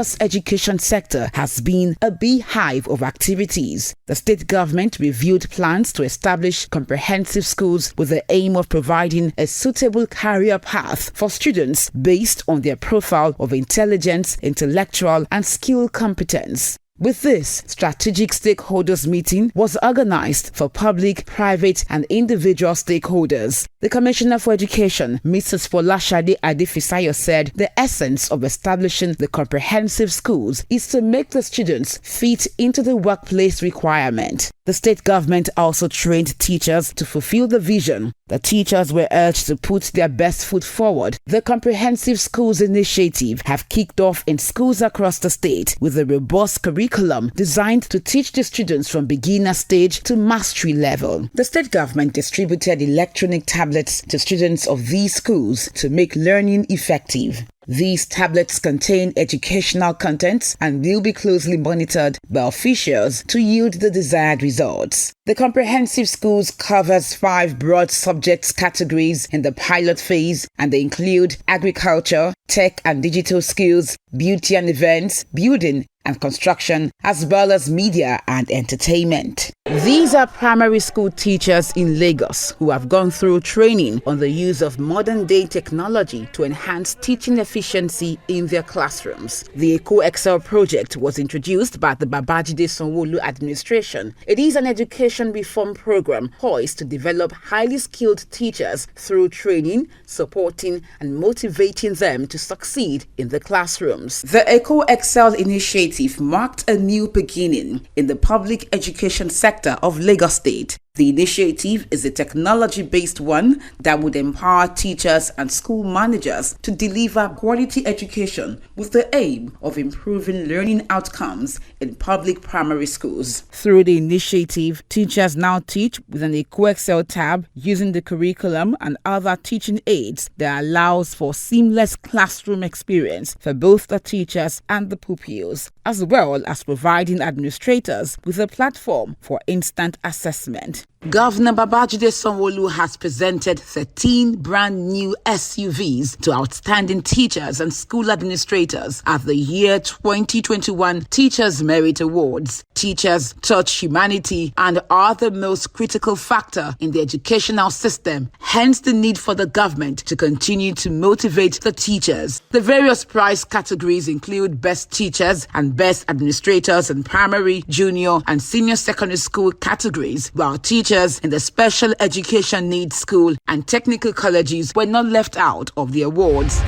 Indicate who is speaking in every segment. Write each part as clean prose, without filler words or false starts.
Speaker 1: Lagos education sector has been a beehive of activities. The state government reviewed plans to establish comprehensive schools with the aim of providing a suitable career path for students based on their profile of intelligence, intellectual, and skill competence. With this, strategic stakeholders meeting was organized for public, private, and individual stakeholders. The Commissioner for Education, Mrs. Folashade Adefisayo, said the essence of establishing the comprehensive schools is to make the students fit into the workplace requirement. The state government also trained teachers to fulfill the vision. The teachers were urged to put their best foot forward. The Comprehensive Schools Initiative have kicked off in schools across the state with a robust curriculum designed to teach the students from beginner stage to mastery level. The state government distributed electronic tablets to students of these schools to make learning effective. These tablets contain educational contents and will be closely monitored by officials to yield the desired results. The Comprehensive Schools covers 5 broad subject categories in the pilot phase, and they include agriculture, tech and digital skills, beauty and events, building and construction, as well as media and entertainment. These are primary school teachers in Lagos who have gone through training on the use of modern-day technology to enhance teaching efficiency in their classrooms. The Eco-Excel project was introduced by the Babajide Sanwo-Olu administration. It is an education reform program poised to develop highly skilled teachers through training, supporting and motivating them to succeed in the classrooms. The Eco-Excel initiative marked a new beginning in the public education sector of Lagos State. The initiative is a technology-based one that would empower teachers and school managers to deliver quality education with the aim of improving learning outcomes in public primary schools. Through the initiative, teachers now teach with an Eco-Excel tab using the curriculum and other teaching aids that allows for seamless classroom experience for both the teachers and the pupils, as well as providing administrators with a platform for instant assessment. Governor Babajide Sanwo-Olu has presented 13 brand new SUVs to outstanding teachers and school administrators at the year 2021 Teachers Merit Awards. Teachers touch humanity and are the most critical factor in the educational system, hence the need for the government to continue to motivate the teachers. The various prize categories include Best Teachers and Best Administrators in primary, junior, and senior secondary school categories, while teachers in the special education needs school and technical colleges were not left out of the awards.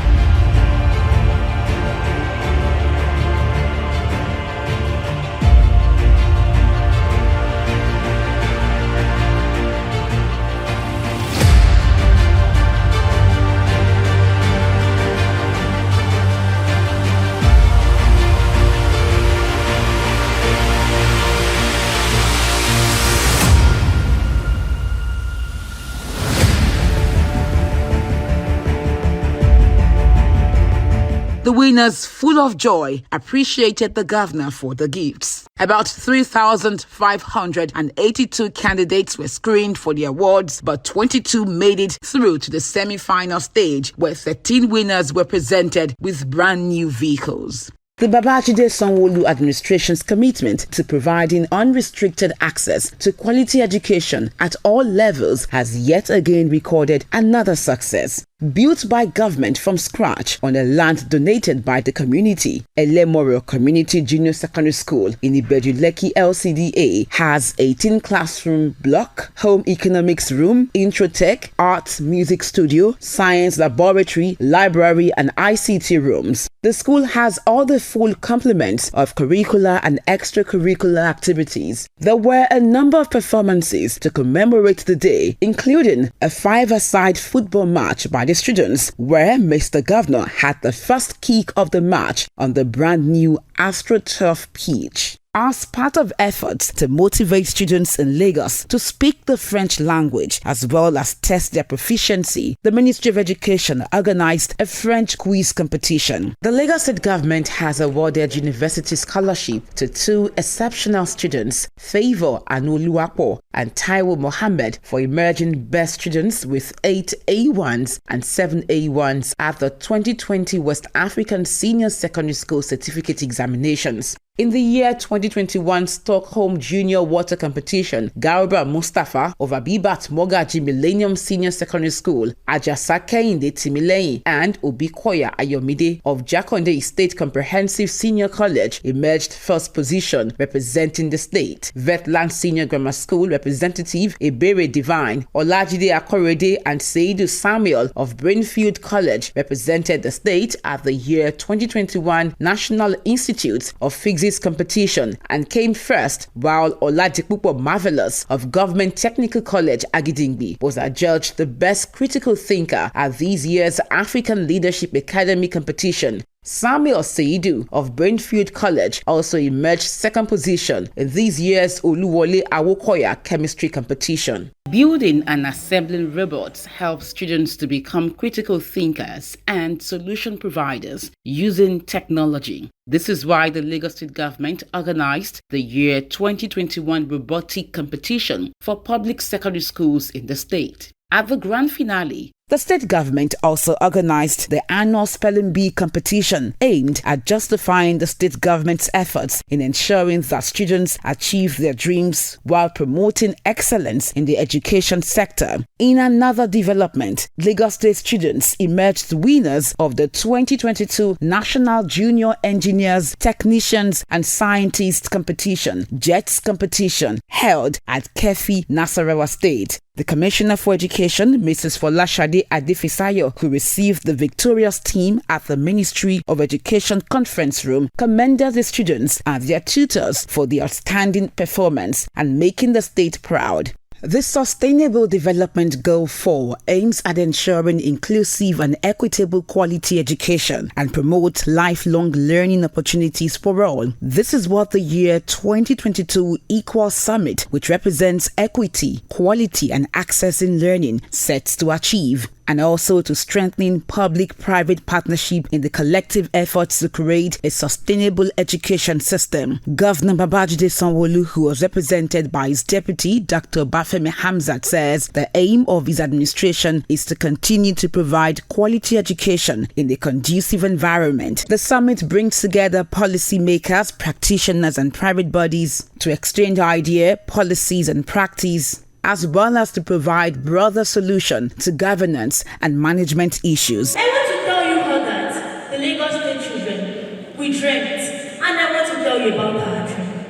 Speaker 1: The winners, full of joy, appreciated the governor for the gifts. About 3,582 candidates were screened for the awards, but 22 made it through to the semi-final stage, where 13 winners were presented with brand new vehicles. The Babajide Sanwo-Olu administration's commitment to providing unrestricted access to quality education at all levels has yet again recorded another success. Built by government from scratch on a land donated by the community, Elemoro Community Junior Secondary School in Ibeju-Lekki LCDA has 18 classroom block, home economics room, introtech, arts, music studio, science laboratory, library, and ICT rooms. The school has all the full complements of curricular and extracurricular activities. There were a number of performances to commemorate the day, including a 5-a-side football match by the students, where Mr. Governor had the first kick of the match on the brand new AstroTurf pitch. as part of efforts to motivate students in Lagos to speak the French language as well as test their proficiency, the Ministry of Education organized a French quiz competition. The Lagos State government has awarded university scholarship to two exceptional students, Favour Anoluwapo and Taiwo Mohammed, for emerging best students with 8 A1s and 7 A1s at the 2020 West African Senior Secondary School Certificate Examinations. In the year 2021 Stockholm Junior Water Competition, Garba Mustafa of Abibat Mogaji Millennium Senior Secondary School, Ajasake Inde Timileyin, and Obikoya Ayomide of Jakonde State Comprehensive Senior College emerged first position representing the state. Vetland Senior Grammar School representative Ebere Divine, Olajide Akorede and Seidu Samuel of Brainfield College represented the state at the year 2021 National Institute of Physics competition and came first, while Oladipupo Marvelous of Government Technical College Agidingbi was adjudged the best critical thinker at this year's African Leadership Academy competition. Samuel Seidu of Brainfield College also emerged second position in this year's Oluwole Awokoya chemistry competition. Building and assembling robots helps students to become critical thinkers and solution providers using technology. This is why the Lagos State government organized the year 2021 robotic competition for public secondary schools in the state. At the grand finale, the state government also organized the annual Spelling Bee competition aimed at justifying the state government's efforts in ensuring that students achieve their dreams while promoting excellence in the education sector. In another development, Lagos State students emerged winners of the 2022 National Junior Engineers, Technicians and Scientists competition, JETS competition, held at Kefi, Nasarawa State. The Commissioner for Education, Mrs. Folashade Adefisayo, who received the victorious team at the Ministry of Education conference room, commended the students and their tutors for the outstanding performance and making the state proud. This Sustainable Development Goal 4 aims at ensuring inclusive and equitable quality education and promote lifelong learning opportunities for all. This is what the year 2022 Equal Summit, which represents equity, quality and access in learning, sets to achieve, and also to strengthen public-private partnership in the collective efforts to create a sustainable education system. Governor Babajide Sanwo-Olu, who was represented by his deputy, Dr. Bafemi Hamzat, says the aim of his administration is to continue to provide quality education in a conducive environment. The summit brings together policymakers, practitioners and private bodies to exchange ideas, policies and practice, as well as to provide broader solution to governance and management issues.
Speaker 2: I want to tell you how that the Lagos State children, we dreamt, and I want to tell you about our dream.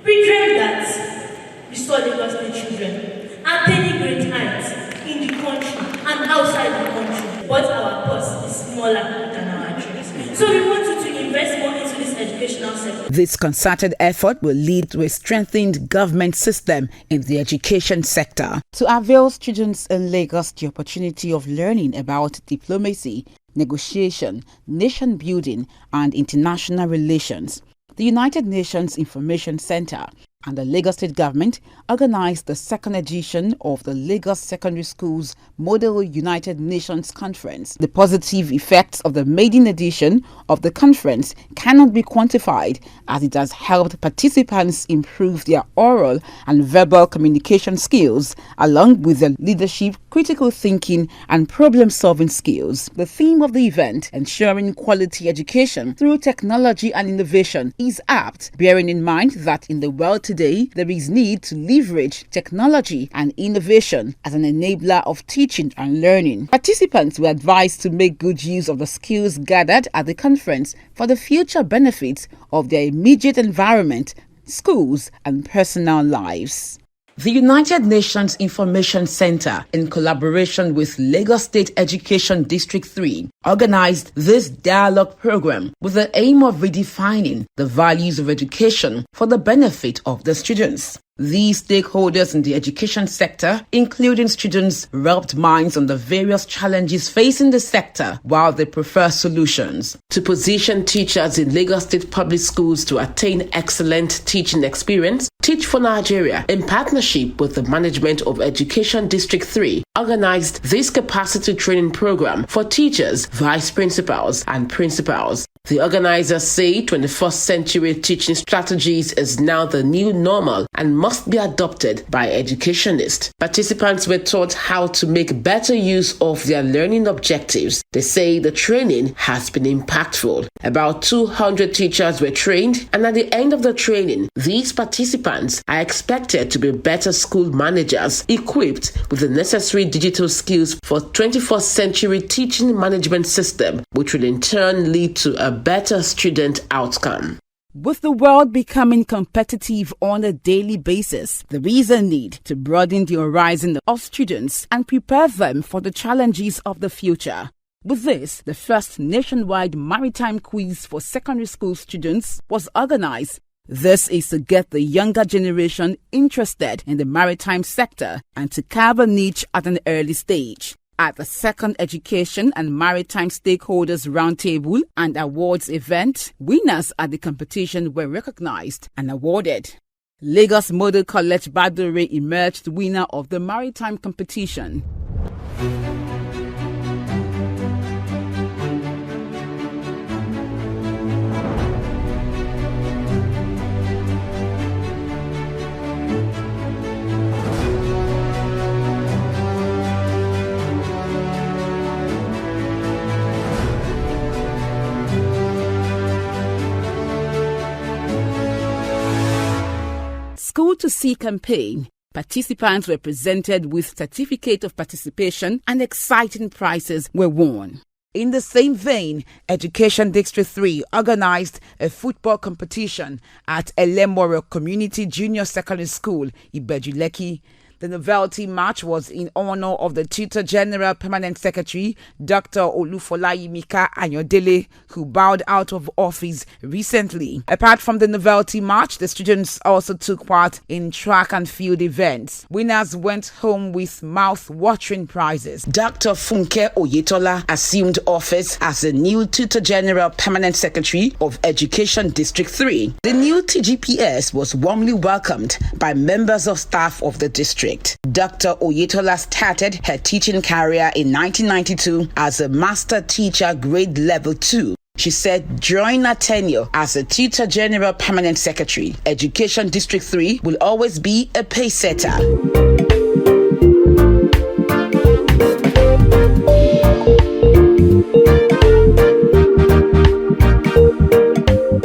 Speaker 2: We dreamt that we saw Lagos State children attaining great heights in the country and outside the country, but our purse is smaller than our dreams. So we wanted to invest more into this educational sector.
Speaker 1: This concerted effort will lead to a strengthened government system in the education sector to avail students in Lagos the opportunity of learning about diplomacy, negotiation, nation building, and international relations. The United Nations Information Center and the Lagos State government organized the second edition of the Lagos Secondary Schools Model United Nations Conference. The positive effects of the maiden edition of the conference cannot be quantified, as it has helped participants improve their oral and verbal communication skills, along with their leadership, critical thinking, and problem-solving skills. The theme of the event, ensuring quality education through technology and innovation, is apt, bearing in mind that in the world today, there is need to leverage technology and innovation as an enabler of teaching and learning. Participants were advised to make good use of the skills gathered at the conference for the future benefits of their immediate environment, schools, and personal lives. The United Nations Information Center, in collaboration with Lagos State Education District 3, organized this dialogue program with the aim of redefining the values of education for the benefit of the students. These stakeholders in the education sector, including students, rubbed minds on the various challenges facing the sector while they prefer solutions. To position teachers in Lagos State Public Schools to attain excellent teaching experience, Teach for Nigeria, in partnership with the management of Education District 3, organized this capacity training program for teachers, vice principals, and principals. The organizers say 21st century teaching strategies is now the new normal and must be adopted by educationists. Participants were taught how to make better use of their learning objectives. They say the training has been impactful. About 200 teachers were trained, and at the end of the training, these participants are expected to be better school managers equipped with the necessary digital skills for 21st century teaching management system, which will in turn lead to a better student outcome.
Speaker 3: With the world becoming competitive on a daily basis, there is a need to broaden the horizon of students and prepare them for the challenges of the future. With this, the first nationwide maritime quiz for secondary school students was organized. This is to get the younger generation interested in the maritime sector and to carve a niche at an early stage. At the second Education and Maritime Stakeholders Roundtable and Awards event, winners at the competition were recognized and awarded. Lagos Model College Badore emerged winner of the maritime competition. School to Sea campaign. Participants were presented with certificate of participation and exciting prizes were won. In the same vein, Education District 3 organized a football competition at Elemoro Community Junior Secondary School, Ibeju-Lekki. The novelty match was in honor of the Tutor General Permanent Secretary, Dr. Olufolayimika Ayodele, who bowed out of office recently. Apart from the novelty match, the students also took part in track and field events. Winners went home with mouth-watering prizes.
Speaker 1: Dr. Funke Oyetola assumed office as the new Tutor General Permanent Secretary of Education District 3. The new TGPS was warmly welcomed by members of staff of the district. Dr. Oyetola started her teaching career in 1992 as a master teacher grade level 2. She said during her tenure as a Tutor General Permanent Secretary, Education District 3 will always be a pace setter.